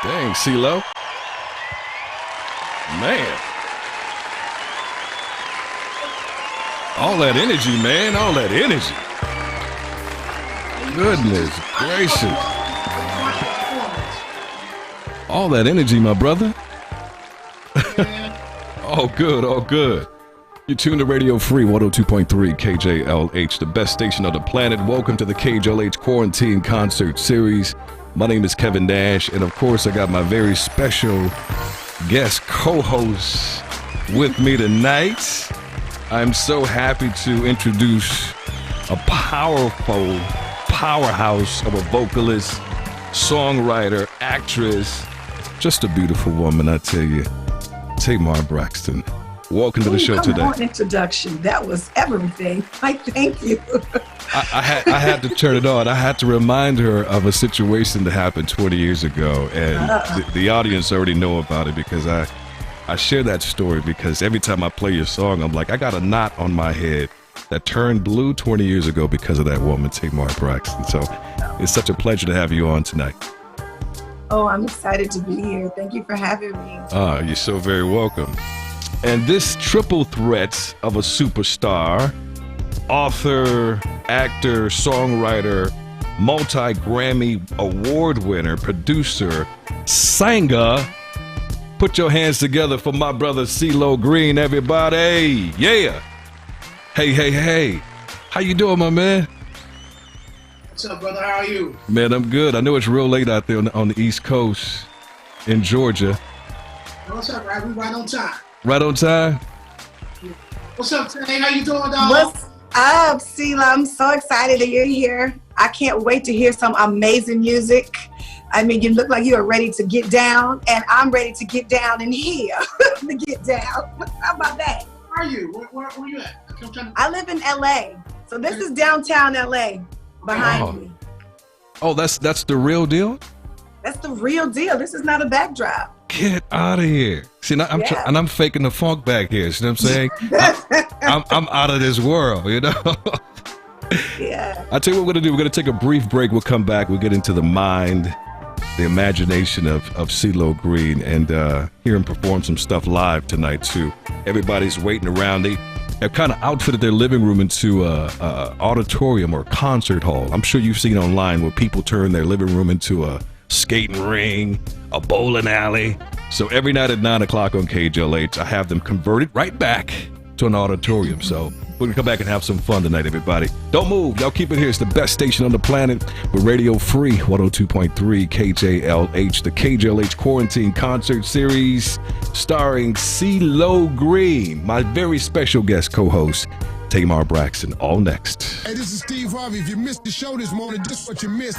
Dang, Ceelo. Man. All that energy, man. All that energy. Goodness gracious. All that energy, my brother. All good, all good. You tune to Radio Free 102.3 KJLH, the best station on the planet. Welcome to the KJLH Quarantine Concert Series. My name is Kevin Nash, and of course I got my very special guest co-host with me tonight. I'm so happy to introduce a powerful powerhouse of a vocalist, songwriter, actress, just a beautiful woman, I tell you, Tamar Braxton. Welcome to the show today. Come on, introduction. That was everything. I thank you. I had to turn it on. I had to remind her of a situation that happened 20 years ago, and the audience already know about it because I share that story because every time I play your song, I'm like, I got a knot on my head that turned blue 20 years ago because of that woman, Tamar Braxton. So it's such a pleasure to have you on tonight. Oh, I'm excited to be here. Thank you for having me. You're so very welcome. And this triple threat of a superstar, author, actor, songwriter, multi-Grammy award winner, producer, singer. Put your hands together for my brother Ceelo Green, everybody. Yeah. Hey. How you doing, my man? What's up, brother? How are you? Man, I'm good. I know it's real late out there on the East Coast in Georgia. What's up, right? We right on time. Right on time? What's up, Tay? How you doing, dog? What's up, Ceelo? I'm so excited that you're here. I can't wait to hear some amazing music. I mean, you look like you are ready to get down, and I'm ready to get down in here to get down. How about that? Where are you? Where you at? I live in LA, so this is downtown LA behind me. Oh, that's the real deal? That's the real deal. This is not a backdrop. Get out of here. See, and I'm faking the funk back here. See what I'm saying? I'm out of this world, you know? Yeah. I'll tell you what we're going to do. We're going to take a brief break. We'll come back. We'll get into the mind, the imagination of Ceelo Green, and hear him perform some stuff live tonight, too. Everybody's waiting around. They have kind of outfitted their living room into a auditorium or concert hall. I'm sure you've seen online where people turn their living room into a skating ring, a bowling alley. So every night at 9 o'clock on KJLH, I have them converted right back to an auditorium. So we're gonna come back and have some fun tonight, everybody. Don't move, y'all keep it here. It's the best station on the planet. We're Radio Free 102.3 KJLH, the KJLH Quarantine Concert Series, starring Ceelo Green, my very special guest co-host, Tamar Braxton. All next. Hey, this is Steve Harvey. If you missed the show this morning, this is what you missed.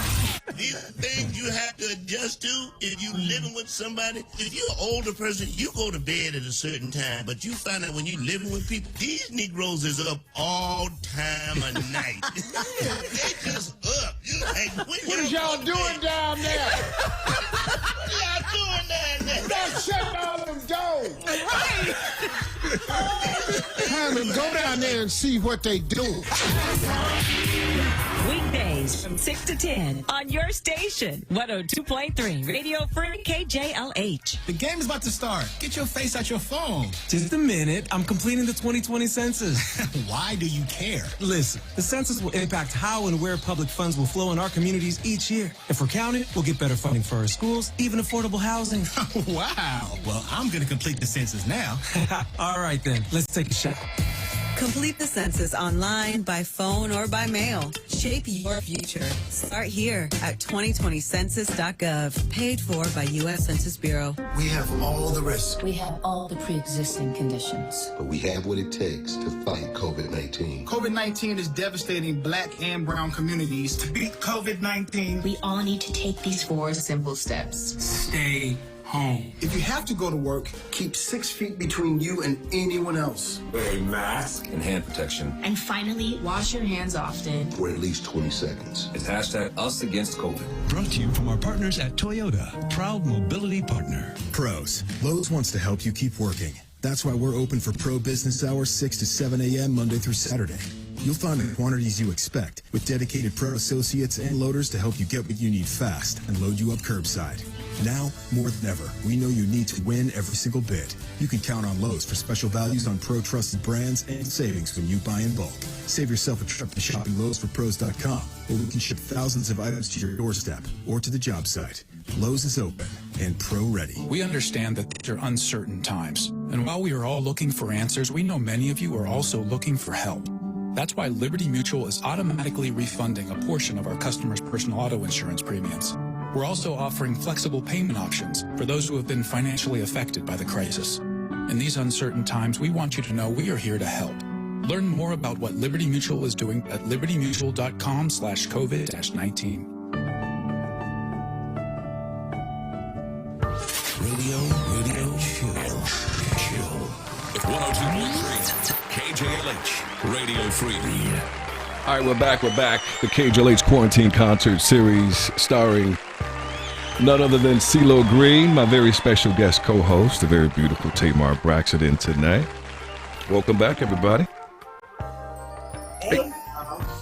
These are things you have to adjust to if you're living with somebody. If you're an older person, you go to bed at a certain time, but you find out when you're living with people, these Negroes is up all time of night. They just up. Like, What is y'all doing down there? What y'all doing down there? Stop shutting all them doors. Right. Time to go down there and see what they do. Weekdays from 6 to 10 on your station, 102.3 Radio Free KJLH. The game is about to start. Get your face out your phone. Just a minute. I'm completing the 2020 census. Why do you care? Listen, the census will impact how and where public funds will flow in our communities each year. If we're counted, we'll get better funding for our schools, even affordable housing. Wow. Well, I'm going to complete the census now. All right, then. Let's take a shot. Complete the census online, by phone, or by mail. Shape your future. Start here at 2020census.gov. Paid for by U.S. Census Bureau. We have all the risks. We have all the pre-existing conditions. But we have what it takes to fight COVID-19. COVID-19 is devastating Black and brown communities. To beat COVID-19, We all need to take these 4 simple steps. stay home. If you have to go to work, Keep 6 feet between you and anyone else Wear a mask and hand protection. And finally, wash your hands often. for at least 20 seconds. It's hashtag us against COVID. Brought to you from our partners at Toyota, proud mobility partner. Pros, Lowe's wants to help you keep working. That's why we're open for pro business hours 6 to 7 a.m. Monday through Saturday. You'll find the quantities you expect with dedicated pro associates and loaders to help you get what you need fast and load you up curbside. Now, more than ever, we know you need to win every single bid. You can count on Lowe's for special values on pro trusted brands and savings when you buy in bulk. Save yourself a trip to shopping Lowe'sForPros.com, where we can ship thousands of items to your doorstep or to the job site. Lowe's is open and pro ready. We understand that these are uncertain times, and while we are all looking for answers, we know many of you are also looking for help. That's why Liberty Mutual is automatically refunding a portion of our customers' personal auto insurance premiums. We're also offering flexible payment options for those who have been financially affected by the crisis. In these uncertain times, we want you to know we are here to help. Learn more about what Liberty Mutual is doing at libertymutual.com/COVID-19. Radio, chill. It's 102.3 KJLH, Radio Free. All right, we're back. The KJLH Quarantine Concert Series starring none other than Ceelo Green, my very special guest co-host, the very beautiful Tamar Braxton in tonight. Welcome back, everybody.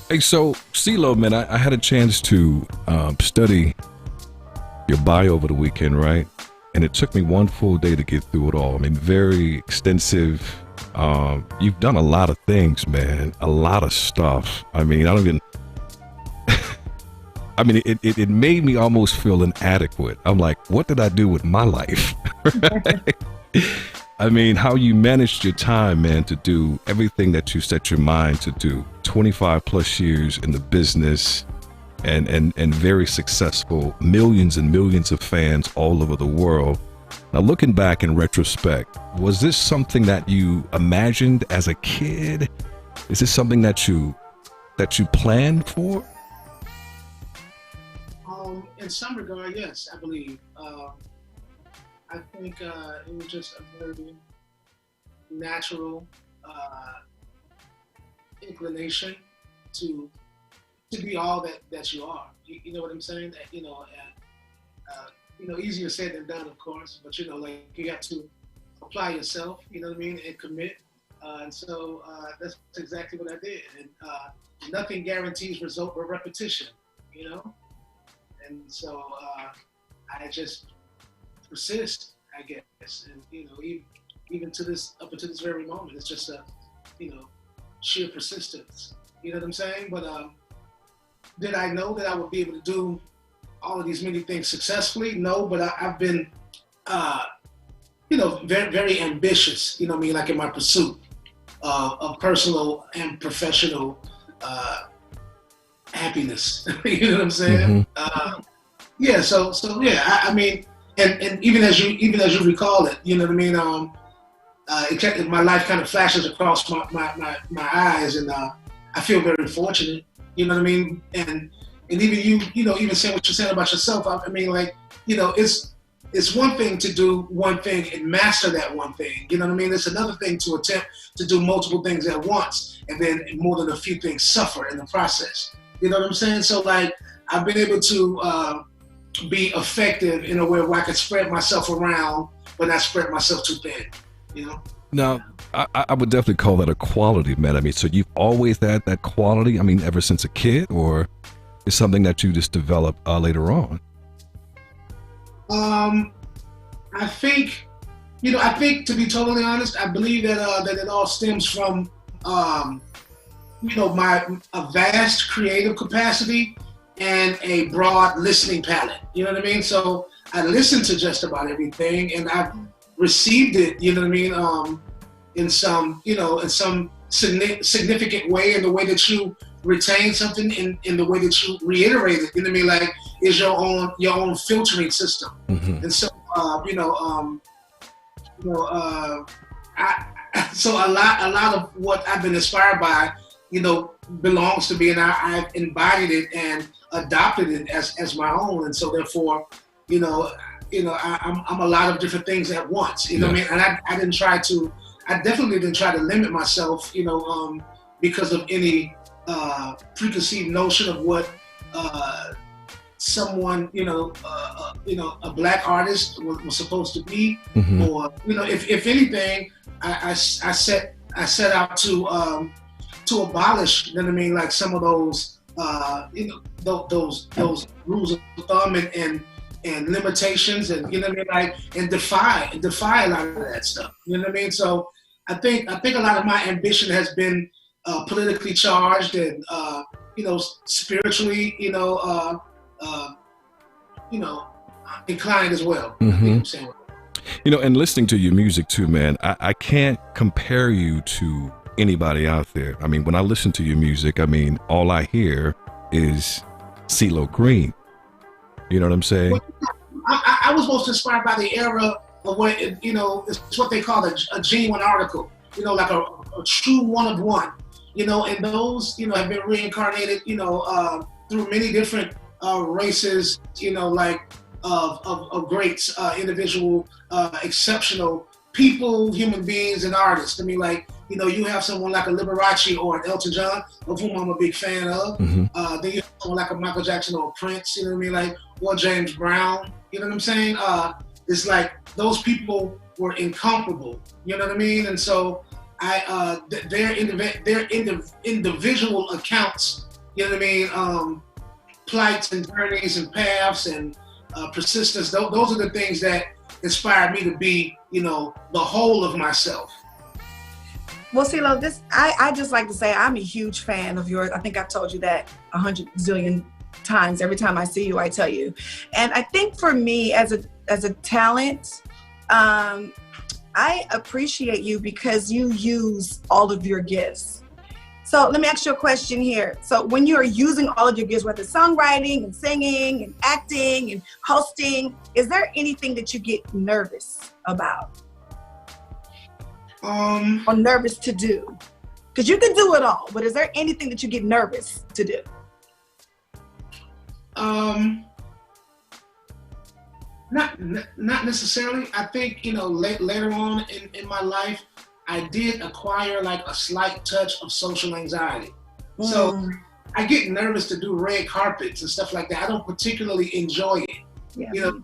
Hey, so Ceelo, man, I had a chance to study your bio over the weekend, right? And it took me one full day to get through it all. I mean, very extensive. You've done a lot of things, man. A lot of stuff. I mean, it made me almost feel inadequate. I'm like, what did I do with my life? Right? I mean, how you managed your time, man, to do everything that you set your mind to do. 25 plus years in the business and very successful, millions and millions of fans all over the world. Now, looking back in retrospect, was this something that you imagined as a kid? Is this something that you planned for? In some regard, yes, I believe. I think it was just a very natural inclination to be all that you are. You know what I'm saying? That, easier said than done, of course, but like you have to apply yourself, you know what I mean, and commit. And so that's exactly what I did. And nothing guarantees result but repetition, you know? And so I just persist, I guess. And, even to this, up until this very moment, it's just a, sheer persistence. You know what I'm saying? But did I know that I would be able to do all of these many things successfully? No, but I've been, very, very ambitious, you know what I mean, like in my pursuit of personal and professional happiness. You know what I'm saying? Mm-hmm. So I mean, and even as you recall it, you know what I mean. My life kind of flashes across my eyes, and I feel very fortunate. You know what I mean? And even you even saying what you're saying about yourself. I mean, like, it's one thing to do one thing and master that one thing. You know what I mean? It's another thing to attempt to do multiple things at once, and then more than a few things suffer in the process. You know what I'm saying? So, like, I've been able to be effective in a way where I can spread myself around, but not spread myself too thin. You know? Now, I would definitely call that a quality, man. I mean, so you've always had that quality, I mean, ever since a kid, or is something that you just developed later on? I think, to be totally honest, I believe that it all stems from, a vast creative capacity and a broad listening palette. You know what I mean? So I listen to just about everything, and I've received it, you know what I mean, in some significant way, in the way that you retain something, in the way that you reiterate it, you know what I mean, like, is your own filtering system. Mm-hmm. And so, so a lot of what I've been inspired by, belongs to me, and I've embodied it and adopted it as my own. And so therefore, I'm a lot of different things at once, you know what I mean? And I definitely didn't try to limit myself, because of any preconceived notion of what someone, a black artist was supposed to be. Mm-hmm. Or, if anything, I set out to abolish, you know what I mean, like some of those, those rules of thumb, and and limitations, and you know what I mean, like, and defy a lot of that stuff. You know what I mean? So I think a lot of my ambition has been politically charged and you know, spiritually, you know, inclined as well. Mm-hmm. You know, and listening to your music too, man, I can't compare you to anybody out there. I mean, when I listen to your music, I mean, all I hear is Ceelo Green. You know what I'm saying? Well, I was most inspired by the era of what, you know, it's what they call a genuine article, you know, like a true one of one, you know, and those, you know, have been reincarnated, you know, through many different races, you know, like of greats, individual, exceptional people, human beings, and artists. I mean, like, you know, you have someone like a Liberace or an Elton John, of whom I'm a big fan of. Then you have someone like a Michael Jackson or a Prince, you know what I mean, like, or James Brown, you know what I'm saying? It's like those people were incomparable, you know what I mean? And so their individual accounts, you know what I mean, plights and journeys and paths and persistence, those are the things that inspired me to be, you know, the whole of myself. Well, Ceelo, I just like to say I'm a huge fan of yours. I think I've told you that 100 zillion times. Every time I see you, I tell you. And I think for me, as a talent, I appreciate you because you use all of your gifts. So let me ask you a question here. So when you are using all of your gifts, whether songwriting and singing and acting and hosting, is there anything that you get nervous about? Or nervous to do? Because you can do it all, but is there anything that you get nervous to do? Not necessarily. I think, you know, later on in my life, I did acquire like a slight touch of social anxiety. So I get nervous to do red carpets and stuff like that. I don't particularly enjoy it. Yeah, you know,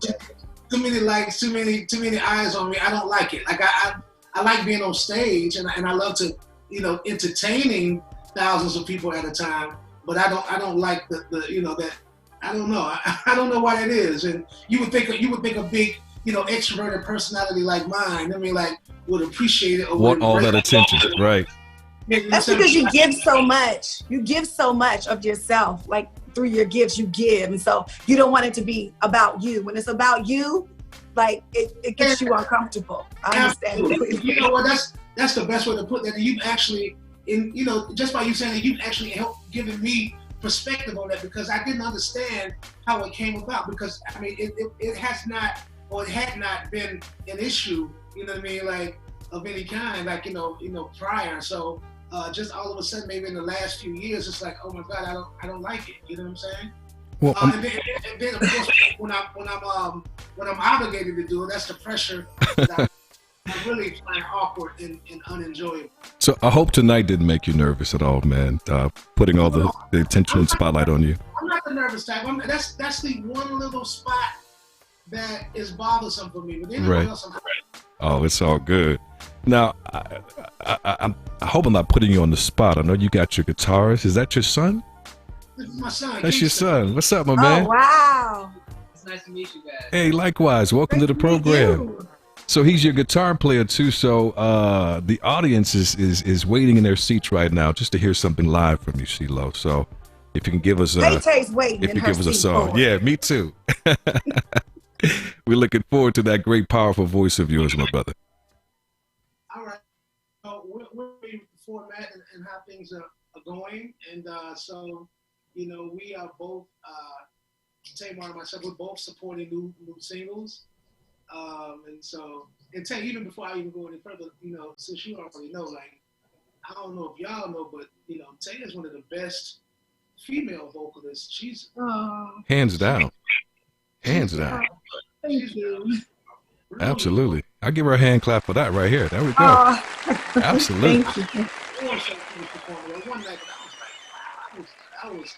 too many lights, too many eyes on me. I don't like it. Like I like being on stage, and I love to, you know, entertaining thousands of people at a time. But I don't like the you know, that, I don't know. I don't know why that is. And you would think a big, you know, extroverted personality like mine, I mean, like, would appreciate it. Or want all that attention, right? That's because you give so much. You give so much of yourself, like through your gifts you give. And so you don't want it to be about you. When it's about you, like it gets you uncomfortable. I understand. You know what, that's the best way to put that. And you've actually, you know, just by you saying that, you've actually helped giving me perspective on that, because I didn't understand how it came about, because I mean it has not, or it had not been an issue, you know what I mean, like of any kind, like, you know, prior. So just all of a sudden, maybe in the last few years, it's like, oh my God, I don't like it. You know what I'm saying? Well, and then of course, when I'm obligated to do it, that's the pressure that I really find awkward and unenjoyable. So I hope tonight didn't make you nervous at all, man. Putting all the attention and spotlight on you. I'm not the nervous type. That's the one little spot that is bothersome for me. But then right. Else, oh, it's all good. Now, I hope I'm not putting you on the spot. I know you got your guitarist. Is that your son? This is my son. That's your son. What's up, my man? Oh, wow. It's nice to meet you guys. Hey, likewise. Welcome to the program. So he's your guitar player too. So the audience is waiting in their seats right now just to hear something live from you, Ceelo. So if you can give us a song. Yeah, me too. We're looking forward to that great, powerful voice of yours, my brother. All right. So we're in format and how things are going. And so, you know, we are both, Tamar and myself, we're both supporting new singles. And so, and Tay, even before I even go any further, you know, since you already know, like, I don't know if y'all know, but, you know, Tay is one of the best female vocalists. She's hands down. Hands down. Thank you. Absolutely. I'll give her a hand clap for that right here. There we go. Absolutely. Thank you. One night, I was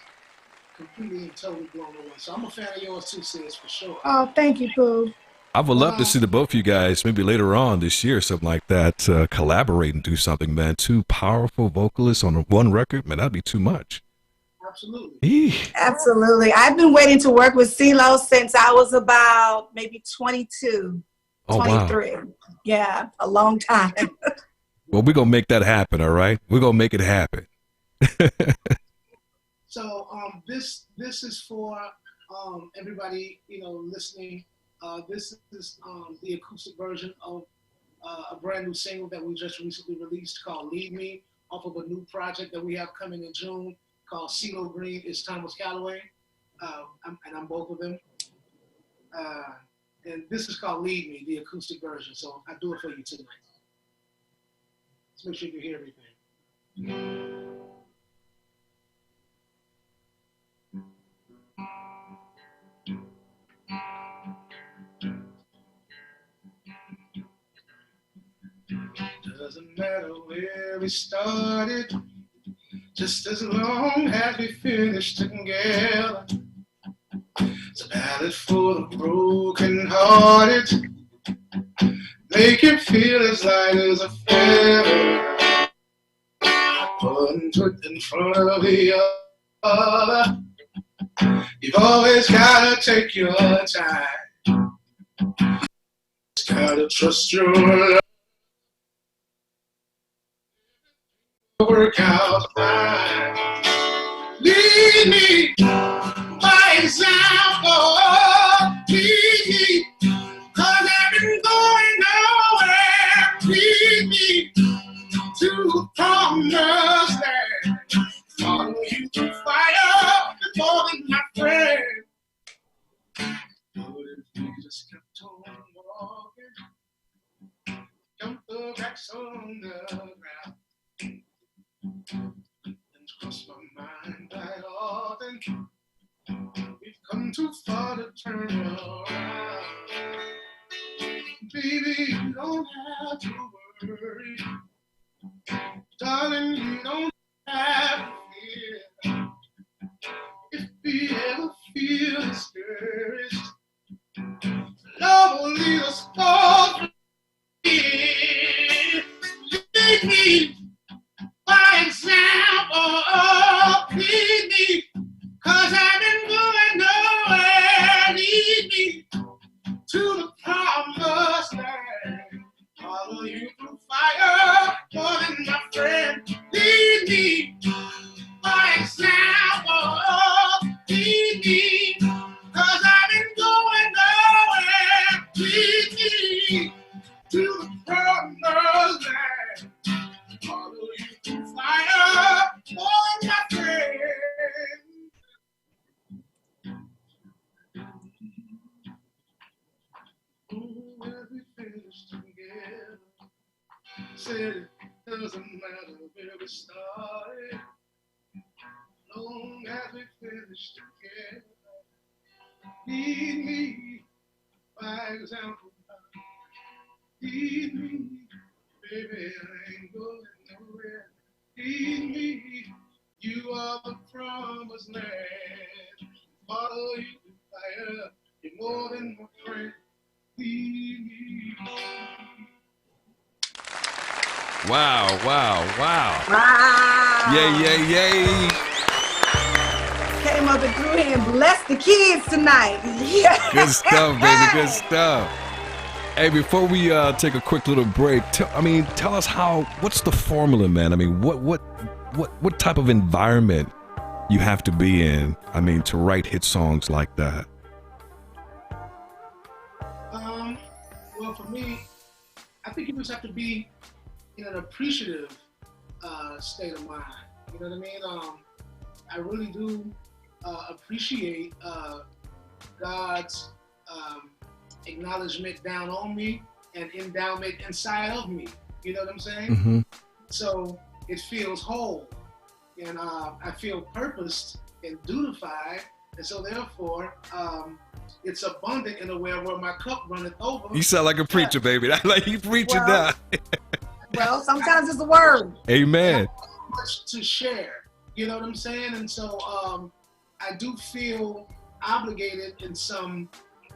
completely and totally blown away. So I'm a fan of yours too, sis, for sure. Oh, thank you, Pooh. I would love to see the both of you guys maybe later on this year, something like that, collaborate and do something, man. Two powerful vocalists on one record, man, that'd be too much. Absolutely. Absolutely. I've been waiting to work with Ceelo since I was about maybe 22, 23. Wow. Yeah, a long time. Well, we're going to make that happen, all right? We're going to make it happen. So this is for everybody, listening. This is the acoustic version of a brand new single that we just recently released called Lead Me, off of a new project that we have coming in June called Ceelo Green is Thomas Calloway, and I'm both of them. And this is called Lead Me, the acoustic version. So I do it for you tonight. Let's make sure you hear everything. Doesn't matter where we started, just as long as we finish together. It's a ballad for the broken-hearted, make it feel as light as a feather. One foot in front of the other, you've always gotta take your time. Just gotta trust your love. Work out fine. Lead me by example. Lead me, 'cause I've been going nowhere. Lead me to the promised land. Follow you through fire before my friend. But if we just kept on walking, dump the racks on the ground. And cross my mind quite often. We've come too far to turn around. Baby, you don't have to worry. Darling, you don't have to fear. If we ever feel discouraged, love will lead us forward. Lead me by example, lead me, 'cause I've been going nowhere. Lead me to the promised land. Follow you through fire, more than my friend. Lead me by example, lead me, 'cause I've been going nowhere. Lead me to the promised land. Follow you through fire, oh my friend. Oh, as we finish together, said it doesn't matter where we started, long as we finish together. Lead me by example, lead me, baby, I ain't going nowhere. Lead me, you are the promised land. Follow you through fire, you're more than my friend. Lead me. Wow. Wow. Yay. Came up and threw here and blessed the kids tonight. Yeah. Good stuff, baby. Good stuff. Hey, before we take a quick little break, tell us what's the formula, man? I mean, what type of environment you have to be in, to write hit songs like that? Well, for me, I think you just have to be in an appreciative state of mind. You know what I mean? I really do appreciate God's acknowledgement down on me and endowment inside of me. You know what I'm saying? Mm-hmm. So it feels whole, and I feel purposed and dutified, and so therefore it's abundant in a way where my cup runneth over. You sound like a preacher, baby. Like you preaching now. Well, sometimes it's a word. Amen. Much to share. You know what I'm saying? And so I do feel obligated in some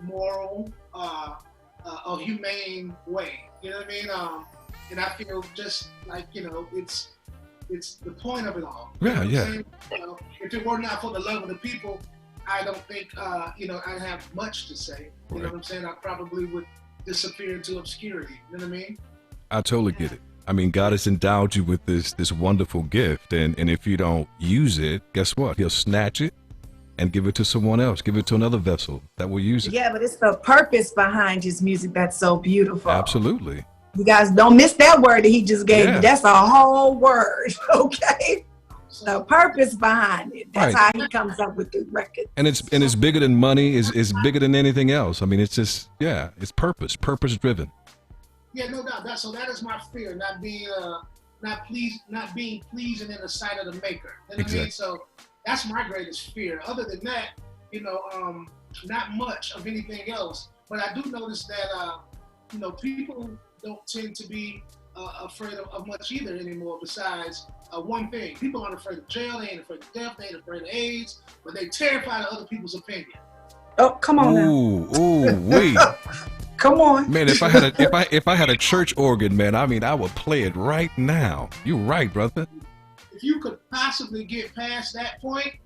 moral or humane way. You know what I mean? And I feel just like, it's it's the point of it all. Yeah, yeah. You know, if it were not for the love of the people, I don't think, you know, I'd have much to say. You know what I'm saying? I probably would disappear into obscurity. You know what I mean? I totally get it. I mean, God has endowed you with this wonderful gift, and if you don't use it, guess what? He'll snatch it and give it to someone else, give it to another vessel that will use it. Yeah, but it's the purpose behind his music that's so beautiful. Absolutely. You guys don't miss that word that he just gave Yeah. you. That's a whole word, okay? The purpose behind it. That's Right. how he comes up with the record. And it's bigger than money, is bigger than anything else. I mean, it's just, yeah, it's purpose driven. Yeah, no doubt. That is my fear, not being pleasing in the sight of the maker. You know what I mean? So that's my greatest fear. Other than that, you know, not much of anything else. But I do notice that you know, people don't tend to be afraid of much either anymore. Besides one thing, people aren't afraid of jail. They ain't afraid of death. They ain't afraid of AIDS. But they terrified of other people's opinion. Oh, come on now. Ooh, wait. Come on. Man, if I had a church organ, man, I mean, I would play it right now. You're right, brother. If you could possibly get past that point,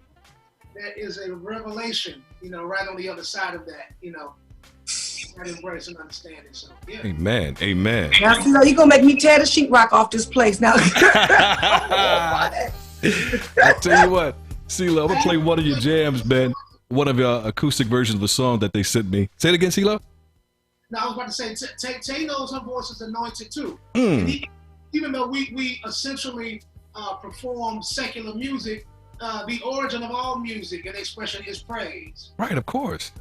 that is a revelation, you know, right on the other side of that, you know, that embrace and understanding. So, yeah. Amen. Now, Ceelo, you're going to make me tear the sheetrock off this place now. I'll tell you what, Ceelo, I'm going to play one of your jams, man. One of your acoustic versions of a song that they sent me. Say it again, Ceelo. No, I was about to say, Tay knows her voice is anointed too. Even though we essentially perform secular music, the origin of all music and expression is praise. Right, of course.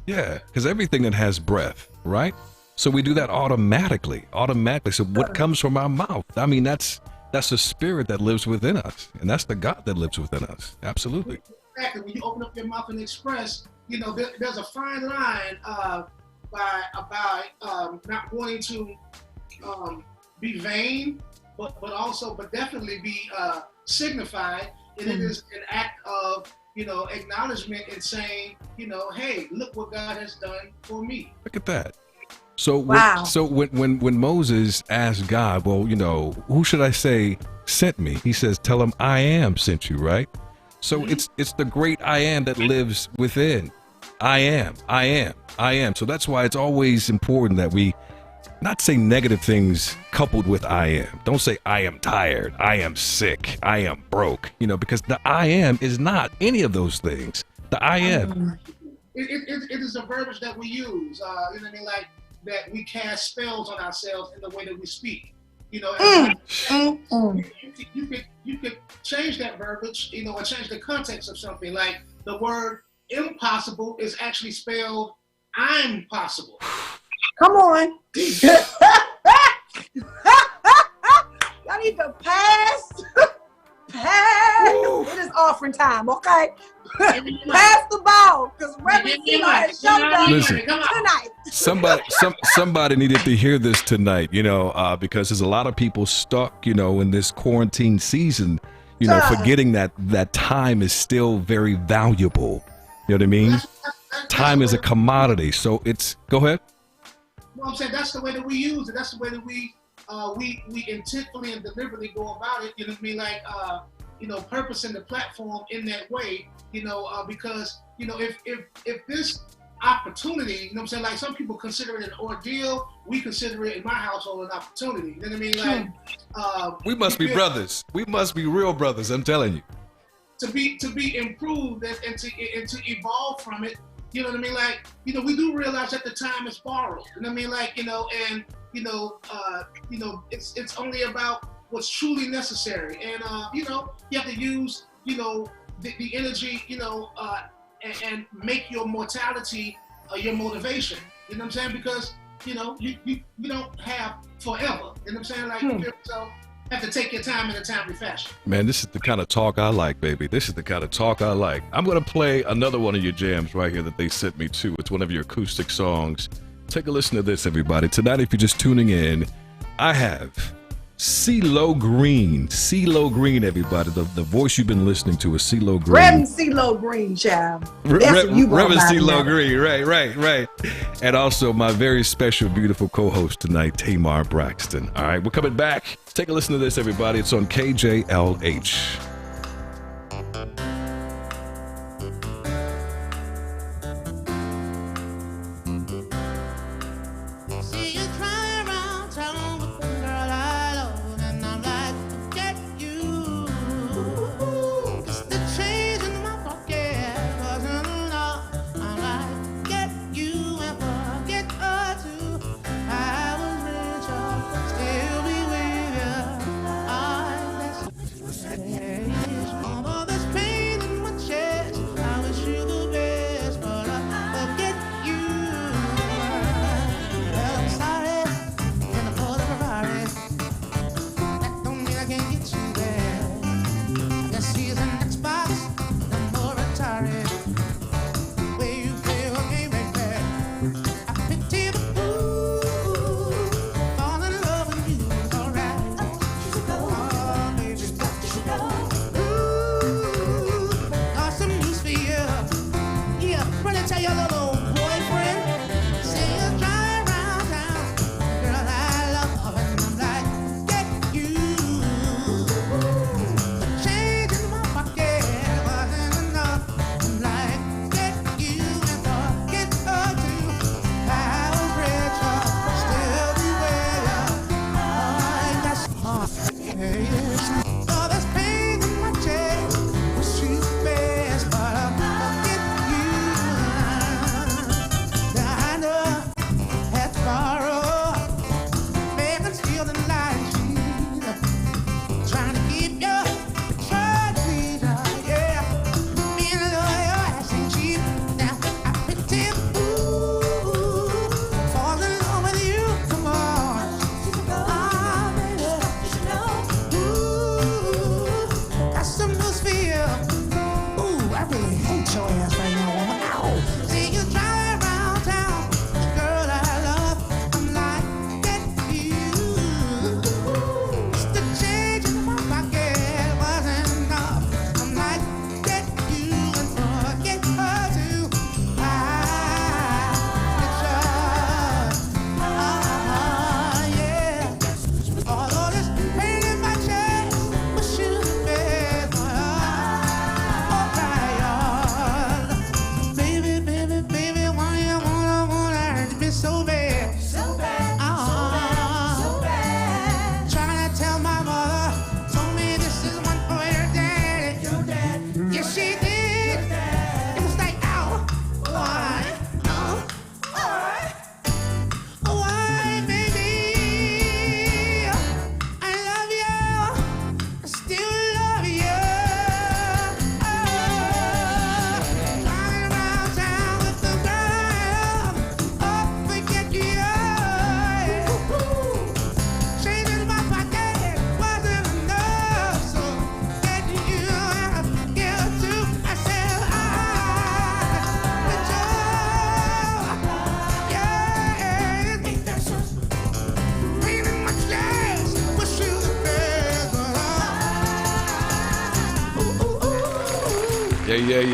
Yeah, because everything that has breath, right? So we do that automatically. So what comes from our mouth? I mean, that's the spirit that lives within us, and that's the God that lives within us. Absolutely. Exactly. When you open up your mouth and express, you know, there's a fine line by not wanting to be vain, but definitely be signified. And it is an act of, you know, acknowledgement and saying, you know, hey, look what God has done for me. Look at that. So wow. when Moses asked God, well, you know, who should I say sent me? He says, tell him I am sent you, right? So it's the great I am that lives within. I am. So that's why it's always important that we not say negative things coupled with I am. Don't say I am tired, I am sick, I am broke, you know, because the I am is not any of those things. The I am. It is a verbiage that we use, you know what I mean? Like that we cast spells on ourselves in the way that we speak. You know, you could change that verbiage, you know, or change the context of something. Like the word impossible is actually spelled I'm possible. Come on. Y'all need to pass. It is offering time, okay? Pass the ball, because Reverend Ceelo has shown tonight. Somebody needed to hear this tonight, you know, because there's a lot of people stuck, you know, in this quarantine season, you know, forgetting that time is still very valuable. You know what I mean? Time is a commodity, so it's. Go ahead. Well, I'm saying that's the way that we use it. That's the way that we intentfully and deliberately go about it. You know what I mean? Like, you know, purposing the platform in that way. You know, because you know, if this opportunity, you know what I'm saying? Like some people consider it an ordeal. We consider it in my household an opportunity. You know what I mean? Like, we must be brothers. We must be real brothers. I'm telling you. To be improved and to evolve from it. You know what I mean? Like, you know, we do realize that the time is borrowed. You know what I mean? Like, you know, and you know, it's only about what's truly necessary. And you know, you have to use, you know, the energy, you know, and make your mortality your motivation. You know what I'm saying? Because, you know, you don't have forever. You know what I'm saying? Like, so have to take your time in a timely fashion. Man, this is the kind of talk I like, baby. This is the kind of talk I like. I'm going to play another one of your jams right here that they sent me to. It's one of your acoustic songs. Take a listen to this, everybody. Tonight, if you're just tuning in, I have Ceelo Green. Ceelo Green, everybody. The voice you've been listening to is Ceelo Green. Reverend Ceelo Green, child. Reverend Ceelo Green, right. And also my very special, beautiful co-host tonight, Tamar Braxton. All right, we're coming back. Take a listen to this, everybody. It's on KJLH.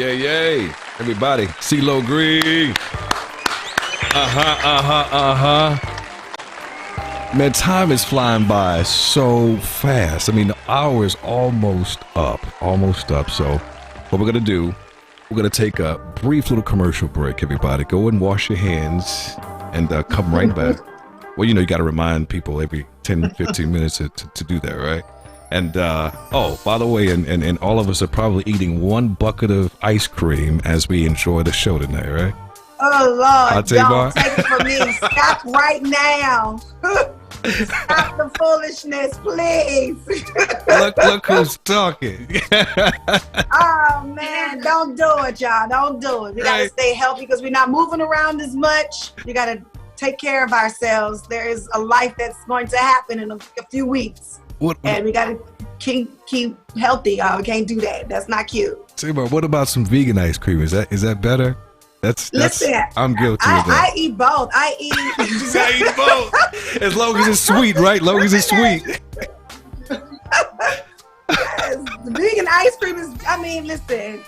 Yay. Everybody, Ceelo Green. Man, time is flying by so fast. I mean, the hour is almost up. So what we're going to do, we're going to take a brief little commercial break, everybody. Go and wash your hands and come right back. Well, you got to remind people every 10, 15 minutes to do that, right? And, by the way, and all of us are probably eating one bucket of ice cream as we enjoy the show tonight, right? Oh, Lord, Tamar. don't take it from me. Stop right now. Stop the foolishness, please. Look who's talking. Oh, man, don't do it, y'all. Don't do it. We got to stay healthy because we're not moving around as much. We got to take care of ourselves. There is a life that's going to happen in a few weeks. And we got to keep healthy. We can't do that. That's not cute. Tamar, what about some vegan ice cream? Is that better? Listen, I'm guilty of that. I eat both. I eat both. As long as it's sweet, right? As long as it's sweet. Yes, the vegan ice cream is, listen,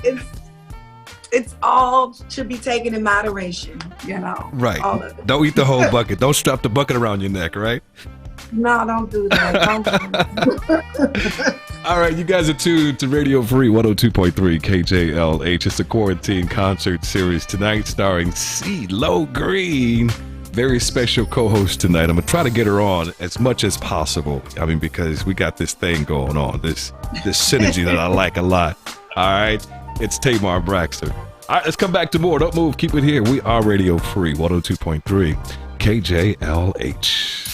it's all should be taken in moderation, Right. all of it. Don't eat the whole bucket. Don't strap the bucket around your neck, right? No, don't do that. All right, you guys are tuned to Radio Free 102.3 KJLH. It's a Quarantine Concert Series tonight starring Ceelo Green. Very special co-host tonight. I'm going to try to get her on as much as possible. Because we got this thing going on, this synergy that I like a lot. All right, it's Tamar Braxton. All right, let's come back to more. Don't move. Keep it here. We are Radio Free 102.3 KJLH.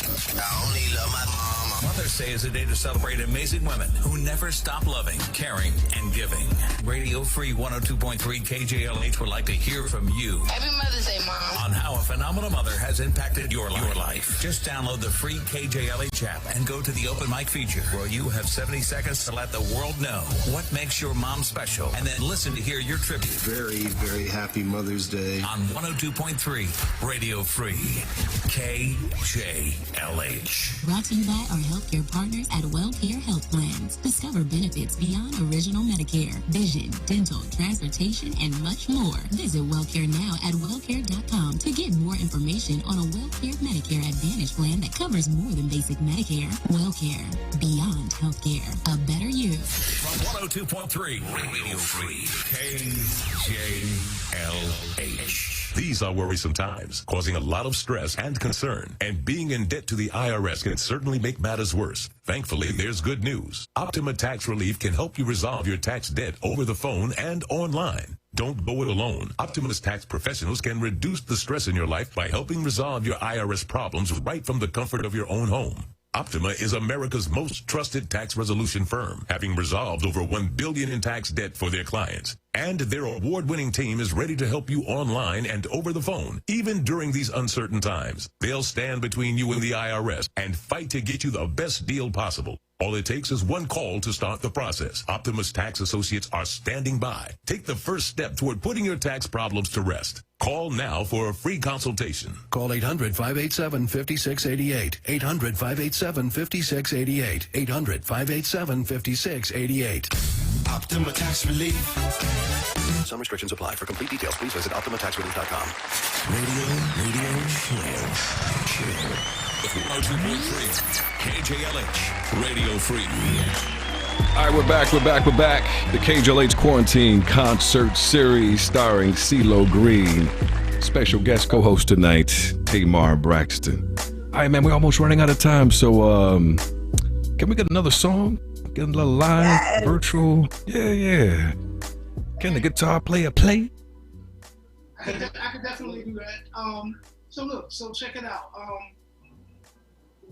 Mother's Day is a day to celebrate amazing women who never stop loving, caring, and giving. Radio Free 102.3 KJLH would like to hear from you. Happy Mother's Day, Mom. On how a phenomenal mother has impacted your life. Just download the free KJLH app and go to the open mic feature where you have 70 seconds to let the world know what makes your mom special and then listen to hear your tribute. Very, very happy Mother's Day. On 102.3 Radio Free KJLH. Brought to you by our healthcare partners at WellCare Health Plans. Discover benefits beyond original Medicare, vision, dental, transportation, and much more. Visit WellCare now at wellcare.com to get more information on a WellCare Medicare Advantage plan that covers more than basic Medicare. WellCare, beyond healthcare. A better you. From 102.3 Radio Free KJLH. These are worrisome times, causing a lot of stress and concern. And being in debt to the IRS can certainly make matters worse. Thankfully, there's good news. Optima Tax Relief can help you resolve your tax debt over the phone and online. Don't go it alone. Optima's tax professionals can reduce the stress in your life by helping resolve your IRS problems right from the comfort of your own home. Optima is America's most trusted tax resolution firm, having resolved over $1 billion in tax debt for their clients. And their award-winning team is ready to help you online and over the phone, even during these uncertain times. They'll stand between you and the IRS and fight to get you the best deal possible. All it takes is one call to start the process. Optima's tax associates are standing by. Take the first step toward putting your tax problems to rest. Call now for a free consultation. Call 800-587-5688. 800-587-5688. 800-587-5688. Optima Tax Relief. Some restrictions apply. For complete details, please visit OptimaTaxRelief.com. Radio Chill. 102.3 KJLH Radio Free. All right, we're back. The KJLH Quarantine Concert Series starring Ceelo Green. Special guest co-host tonight, Tamar Braxton. All right, man, we're almost running out of time, so can we get another song? Get a little live, virtual? Yeah. Can the guitar player play? I could definitely do that. So check it out.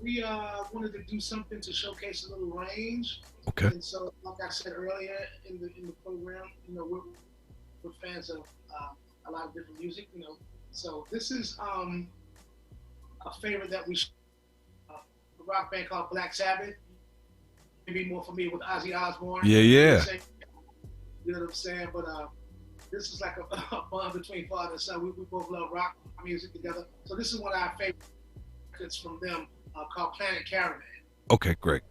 We wanted to do something to showcase a little range. Okay. And so, like I said earlier in the program, we're fans of a lot of different music. So this is a favorite that a rock band called Black Sabbath. Maybe more familiar with Ozzy Osbourne. Yeah. You know what I'm saying? But this is like a bond between father and son. We both love rock music together. So this is one of our favorite records from them called Planet Caravan. Okay, great.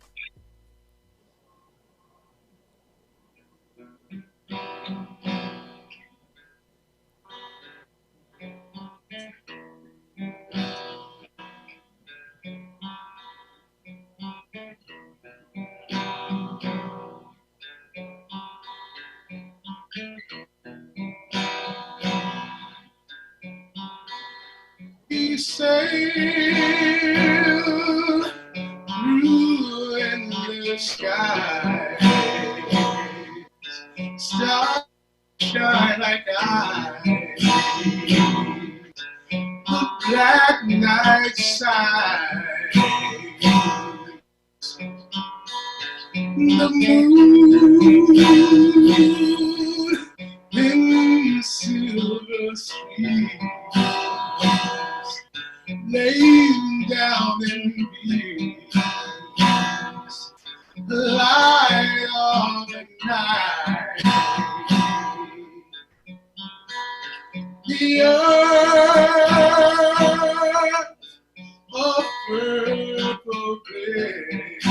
He sailed through endless skies, stars shine like eyes, the black night side, the moon in silver streaks, laying down in peace, the light of the night. The the earth of purple place,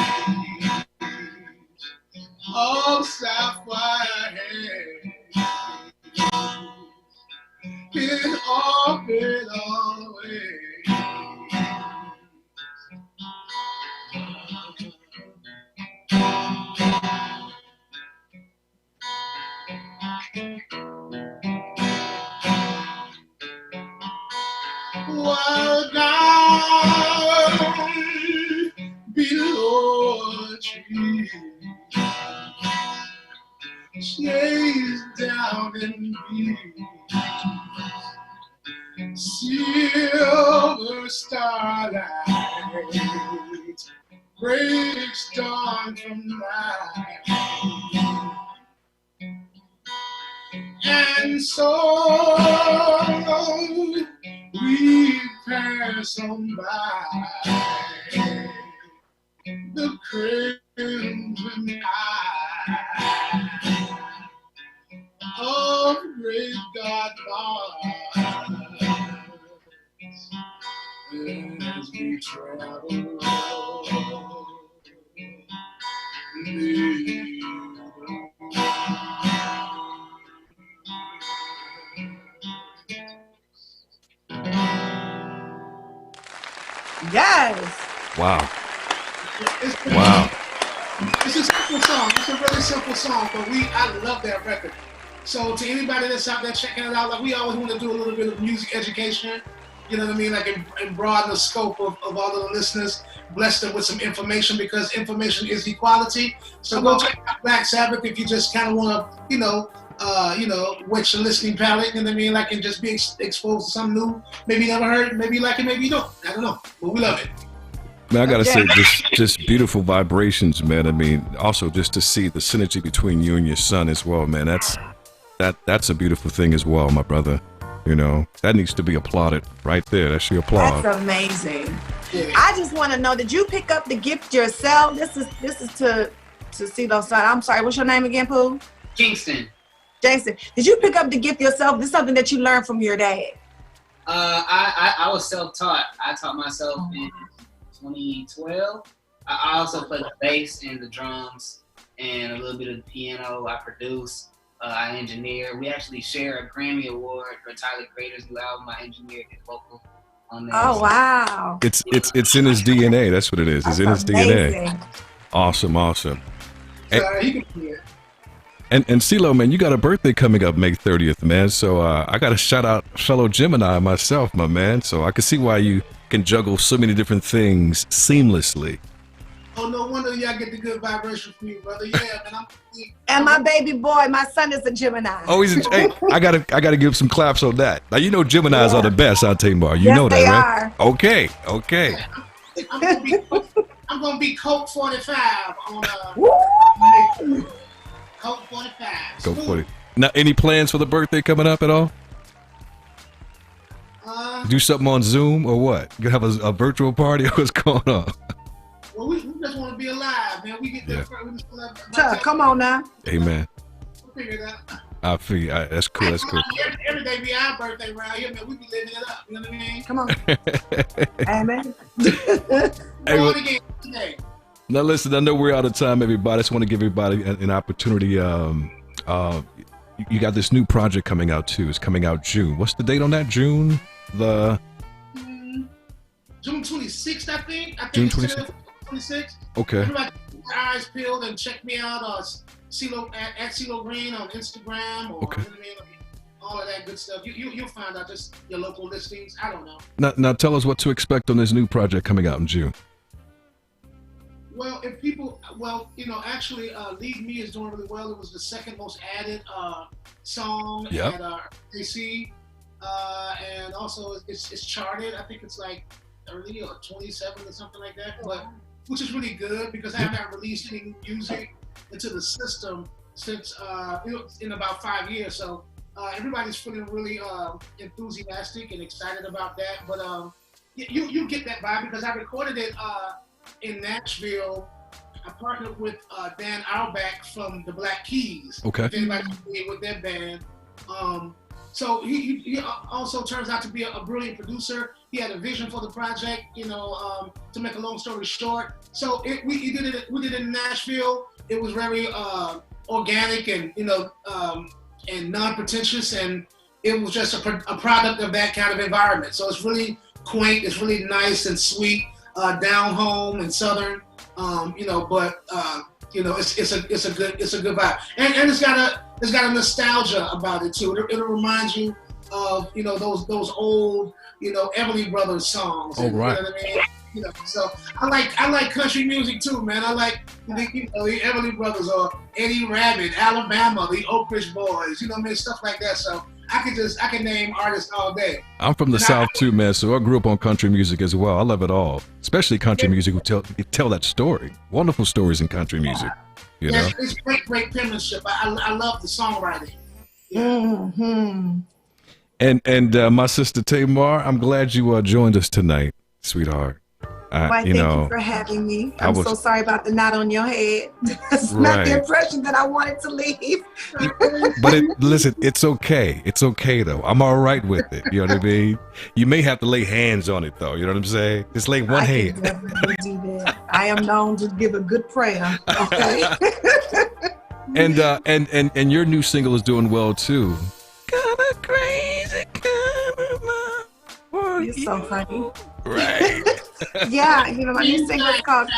of sapphire haze, in orbit always. While down below a tree, shades down in me, silver starlight breaks dawn from night, and so we pass on by the crimson eye of great God as we travel. Yes. Wow. Wow. It's a simple song. It's a really simple song, but I love that record. So to anybody that's out there checking it out, like we always want to do a little bit of music education, you know what I mean? Like and broaden the scope of all of the listeners, bless them with some information because information is equality. So go check out Black Sabbath if you just kind of want to, whet your listening palate, you know what I mean? Like, and just be exposed to something new. Maybe you never heard, maybe you like it, maybe you don't. I don't know, but we love it. Man, I gotta say, just beautiful vibrations, man. I mean, also just to see the synergy between you and your son as well, man. That's a beautiful thing as well, my brother. You know, that needs to be applauded right there. That's your applause. That's amazing. Yeah. I just want to know, did you pick up the gift yourself? This is to Ceelo's son. I'm sorry, what's your name again, Pooh? Kingston. Jason, did you pick up the gift yourself? This is something that you learned from your dad. I was self-taught. I taught myself in 2012. I also played the bass and the drums and a little bit of the piano. I produce. I engineer. We actually share a Grammy Award for Tyler Creator's new album. I engineered his vocal on that. Oh wow! It's in his DNA. That's what it is. It's in his DNA. Awesome. And Ceelo, man, you got a birthday coming up May 30th, man. So I got to shout out fellow Gemini myself, my man. So I can see why you can juggle so many different things seamlessly. Oh, no wonder y'all get the good vibration from you, brother. Yeah, man. And my baby boy, my son is a Gemini. Oh, hey, I gotta give some claps on that. Now you know Geminis are the best, huh, Tamar? You know that, right? Are. Okay. I'm gonna be Coke 45 on Coke 45. Coke 40. Now, any plans for the birthday coming up at all? Do something on Zoom or what? You have a virtual party or what's going on? Well, we just want to be alive, man. We get there first. Come on now. Amen. We'll figure it out. I feel that's cool. That's cool. Every day be our birthday around here, man. We be living it up. You know what I mean? Come on. Amen. Today. Now listen, I know we're out of time, everybody. I just want to give everybody an opportunity. You got this new project coming out too. It's coming out June. What's the date on that? June 26th, I think. June 26th. 26th. Okay. Everybody keep your eyes peeled and check me out Ceelo at Ceelo Green on Instagram or okay. You know what I mean? All of that good stuff. You'll find out just your local listings. I don't know. Now tell us what to expect on this new project coming out in June. Well, actually, Leave Me is doing really well. It was the second most added song at AC, and also it's charted. I think it's like 30 or 27 or something like that. But which is really good because I haven't released any music into the system since in about 5 years. So everybody's feeling really enthusiastic and excited about that. But you get that vibe because I recorded it in Nashville. I partnered with Dan Auerbach from the Black Keys. Okay. If anybody's familiar with their band. So he also turns out to be a brilliant producer. He had a vision for the project, to make a long story short. So we did it in Nashville. It was very organic and and non-pretentious, and it was just a product of that kind of environment. So it's really quaint, it's really nice and sweet, down home and southern, but it's a good vibe, and it's got a nostalgia about it too. It'll remind you of those old Everly Brothers songs. Oh, right. You know what I mean? So I like country music too, man. I like the Everly Brothers or Eddie Rabbit, Alabama, the Oak Ridge Boys. You know what I mean? Stuff like that. So I can name artists all day. I'm from the South too, man. So I grew up on country music as well. I love it all, especially country music who tell that story. Wonderful stories in country music. It's great penmanship. I love the songwriting. Mm-hmm. And my sister Tamar, I'm glad you joined us tonight, sweetheart. Thank you for having me. I'm so sorry about the knot on your head. That's not the impression that I wanted to leave. But listen, it's okay. It's okay though. I'm all right with it. You know what I mean? You may have to lay hands on it though. You know what I'm saying? Just lay one hand. I can definitely do that. I am known to give a good prayer. Okay. and your new single is doing well too. Kinda crazy, You're so funny. Right. Yeah, my new single is called.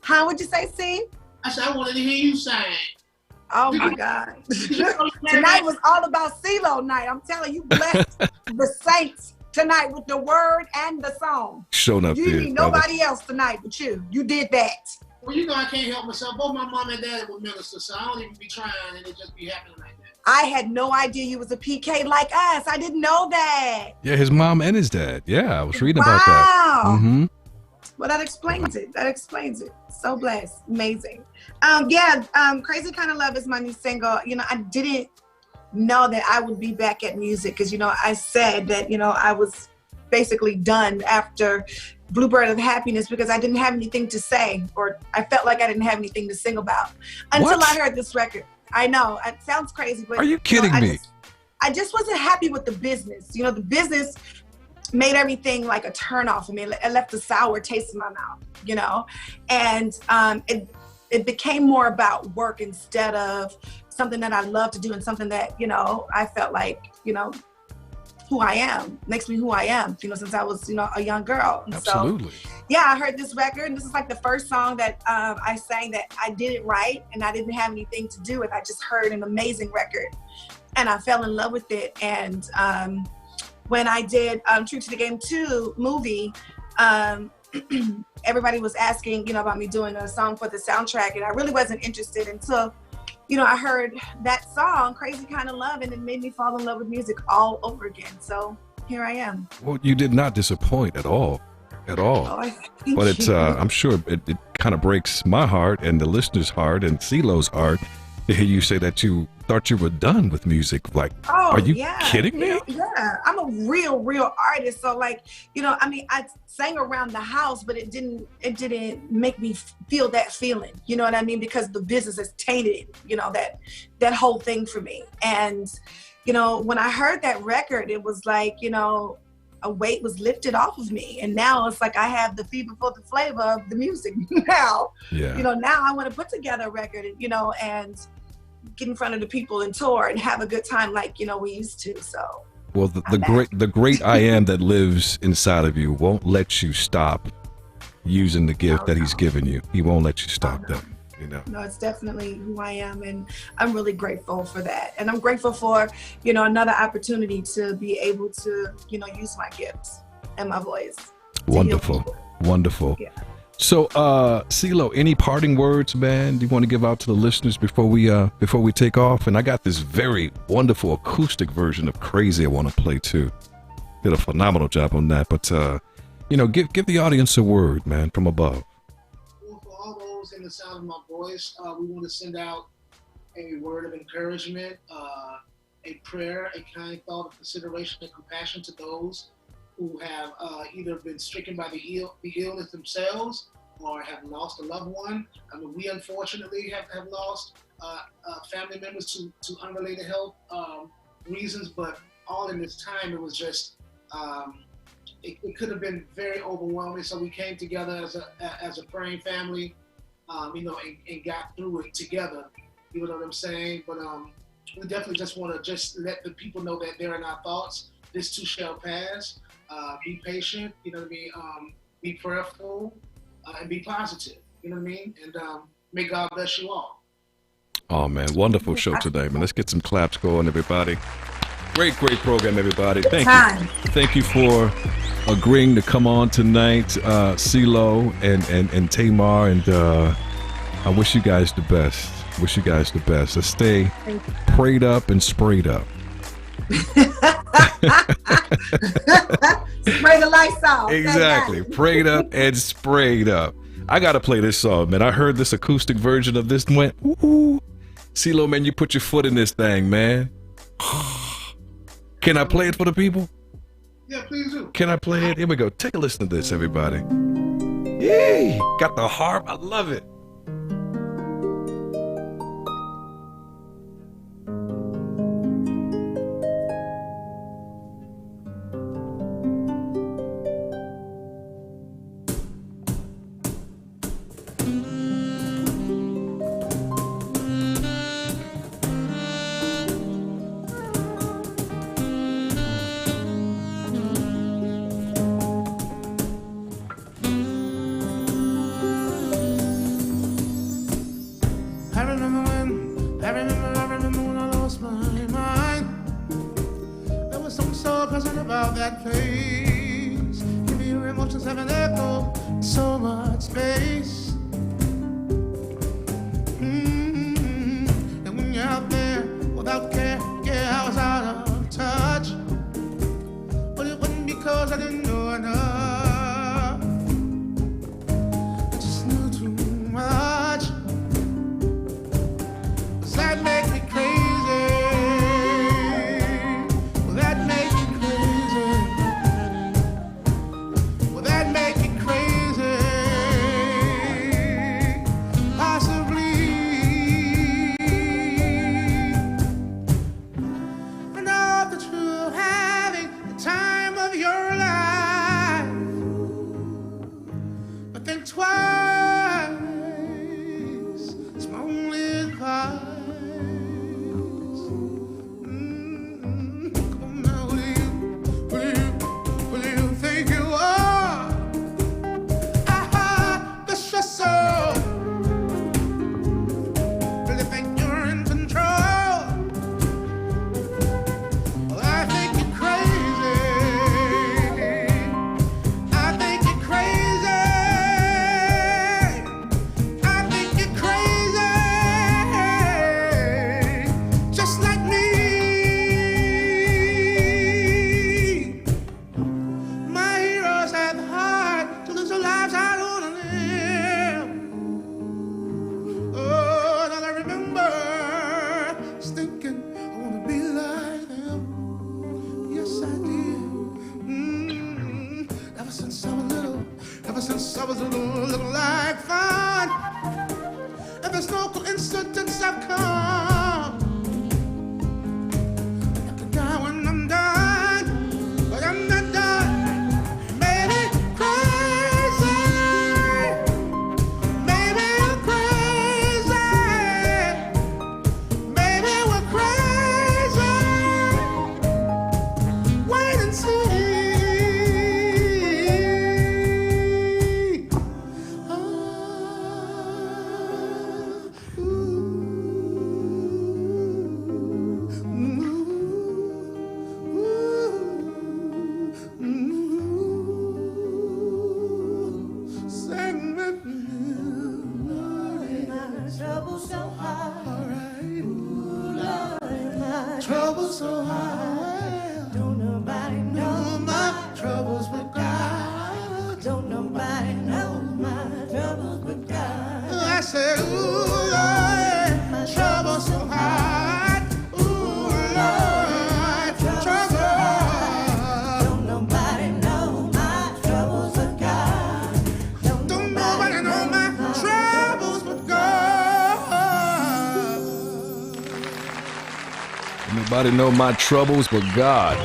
How would you say, sing? I said I wanted to hear you sing. Oh my God! Tonight was all about Ceelo night. I'm telling you, blessed the saints tonight with the word and the song. Showing up you there. need nobody else tonight but you. You did that. Well, I can't help myself. Both my mom and dad were ministers, so I don't even be trying, and it just be happening like that. I had no idea you was a PK like us. I didn't know that. Yeah, his mom and his dad. Yeah, I was reading about that. Wow. Mm-hmm. Well, that explains it. So blessed. Amazing. Crazy Kind of Love is my new single. I didn't know that I would be back at music because, I said that, I was basically done after Bluebird of Happiness because I didn't have anything to say, or I felt like I didn't have anything to sing about until I heard this record. I know it sounds crazy, but are you kidding me? I just wasn't happy with the business. The business made everything like a turn off for me. It left a sour taste in my mouth, and it became more about work instead of something that I love to do and something that, I felt like, who I am, makes me who I am, since I was, a young girl. And absolutely. So, yeah, I heard this record, and this is like the first song that I sang that I didn't write and I didn't have anything to do with. I just heard an amazing record and I fell in love with it. And when I did True to the Game 2 movie, everybody was asking, about me doing a song for the soundtrack, and I really wasn't interested until I heard that song, Crazy Kind of Love, and it made me fall in love with music all over again. So here I am. Well, you did not disappoint at all. Oh, but it's, I'm sure it kind of breaks my heart and the listener's heart and Ceelo's heart to hear you say that you thought you were done with music. Like, are you kidding me? Yeah, I'm a real artist. So like, I sang around the house, but it didn't make me feel that feeling. You know what I mean? Because the business has tainted, that whole thing for me. And, when I heard that record, it was like, a weight was lifted off of me. And now it's like I have the fever for the flavor of the music now. Yeah. Now I want to put together a record, and get in front of the people and tour and have a good time like, we used to. So well, the great I am that lives inside of you won't let you stop using the gift that he's given you. He won't let you stop that. No, it's definitely who I am, and I'm really grateful for that. And I'm grateful for, another opportunity to be able to, use my gifts and my voice. Wonderful. Yeah. So, Ceelo, any parting words, man, do you want to give out to the listeners before we take off? And I got this very wonderful acoustic version of Crazy I want to play too. Did a phenomenal job on that. But, give the audience a word, man, from above. For all those in the sound of my voice, we want to send out a word of encouragement, a prayer, a kind thought of consideration and compassion to those who have either been stricken by the illness themselves or have lost a loved one. I mean, we unfortunately have lost family members to unrelated health reasons, but all in this time, it was just, it could have been very overwhelming. So we came together as a praying family, and got through it together. You know what I'm saying? But we definitely just want to just let the people know that they're in our thoughts. This too shall pass. Be patient. You know what I mean? Be prayerful and be positive. You know what I mean? And may God bless you all. Oh man, wonderful show today, man. Let's get some claps going, everybody. Great program, everybody. Thank you for agreeing to come on tonight, Ceelo and Tamar, and I wish you guys the best. Let's stay prayed up and sprayed up. Spray the lights off. Exactly. Prayed up and sprayed up. I gotta play this song, man. I heard this acoustic version of this and went, ooh. Ceelo, man, you put your foot in this thing, man. Can I play it for the people? Yeah, please do. Can I play it? Here we go. Take a listen to this, everybody. Yay! Got the harp. I love it. Nobody know my troubles but God.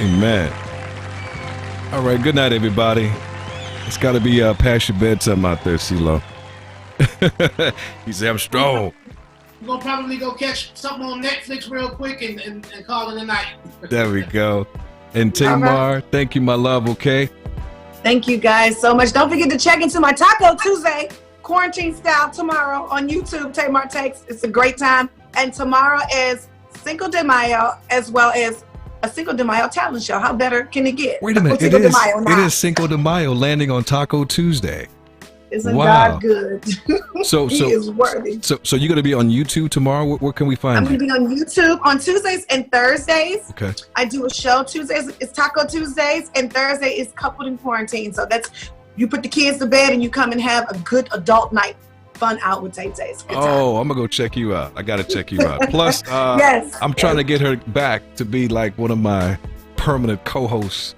Amen. All right, good night, everybody. It's got to be past your bedtime out there, Ceelo. He said, I'm strong. We're going to probably go catch something on Netflix real quick and call it a night. There we go. And Tamar, thank you, my love, okay? Thank you guys so much. Don't forget to check into my Taco Tuesday quarantine style tomorrow on YouTube. Tamar Takes. It's a great time. And tomorrow is Cinco de Mayo as well as a Cinco de Mayo talent show. How better can it get? Wait a minute. It is Cinco de Mayo landing on Taco Tuesday. Isn't God good? So He is worthy. So you're going to be on YouTube tomorrow? Where can we find I'm you? going to be on YouTube on Tuesdays and Thursdays. Okay. I do a show. Tuesdays is Taco Tuesdays and Thursday is Coupled in Quarantine. So that's, you put the kids to bed and you come and have a good adult night. Fun out with Tay-Tays. Oh, I'm going to go check you out. I got to check you out. Plus, yes, I'm trying to get her back to be like one of my permanent co-hosts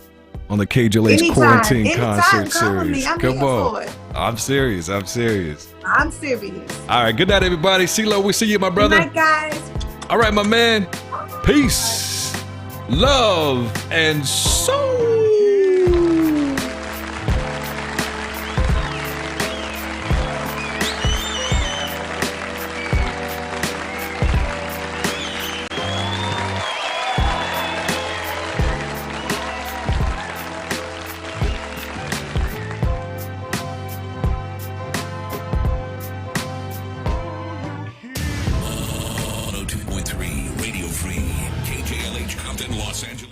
on the KJLH Quarantine Concert Series. Come on. I'm serious. I'm serious. All right. Good night, everybody. Ceelo, we see you, my brother. Good night, guys. All right, my man. Peace, love, and soul. Radio Free, KJLH Compton, Los Angeles.